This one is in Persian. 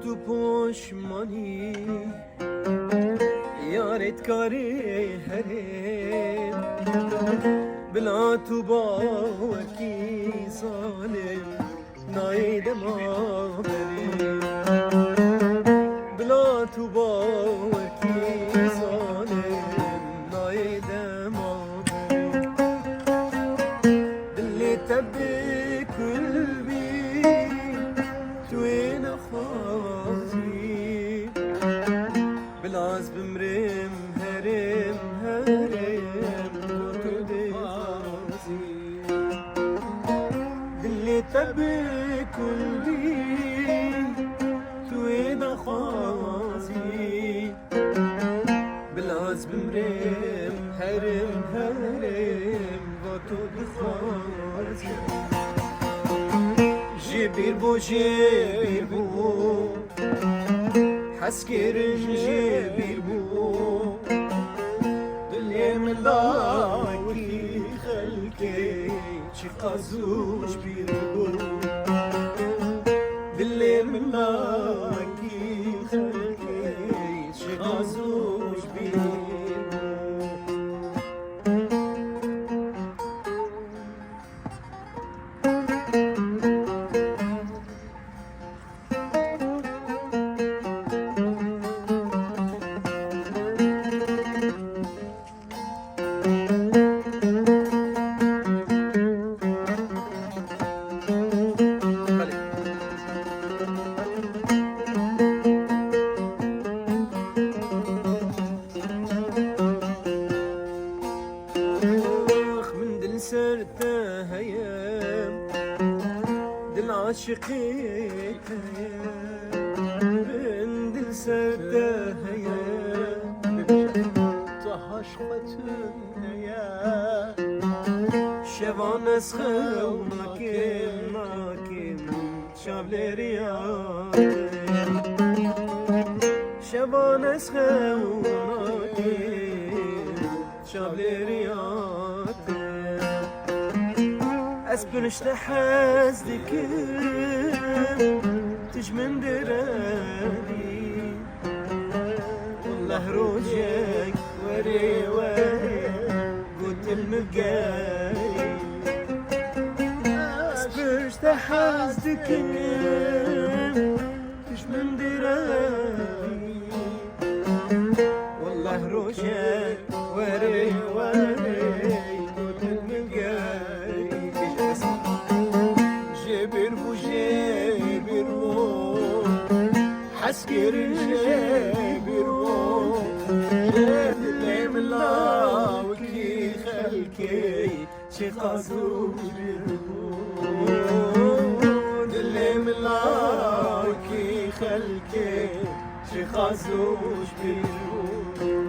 تو پشمانی یارت کاری هرم بلا تو باوکی ظالم ناید ما بریم بلا تو باوکی ظالم ناید ما بریم دلی تبی کل بی توی نخوازی بلاز بمرم هرم هرم تو دخوازی دلی تبی کل بی توی نخوازی بلاز بمرم هرم هرم تو دخوازی جبیر بو حس کرم جبیر بو دلی ملاکی خلکی چی قازوش بیر بو دلی ملاکی خلکی چی قازوش بیر بو سرته هيام دل عاشقيك هيام دل سرته هيام تهاشقتن هيام شوان اسخو ماكين ماكين شابلري شوان اسخو ماكين شابلري أسبرش لحزدك تجمن دراني والله روجك وري وري قلت المقاي أسبرش لحزدك تجمن دراني والله روجك وري وري قلت المقاي جبر بو حسكر جبر بو دلي ملاوكي خلكي شي قازوش بيربو دلي ملاوكي خلكي شي قازوش بيربو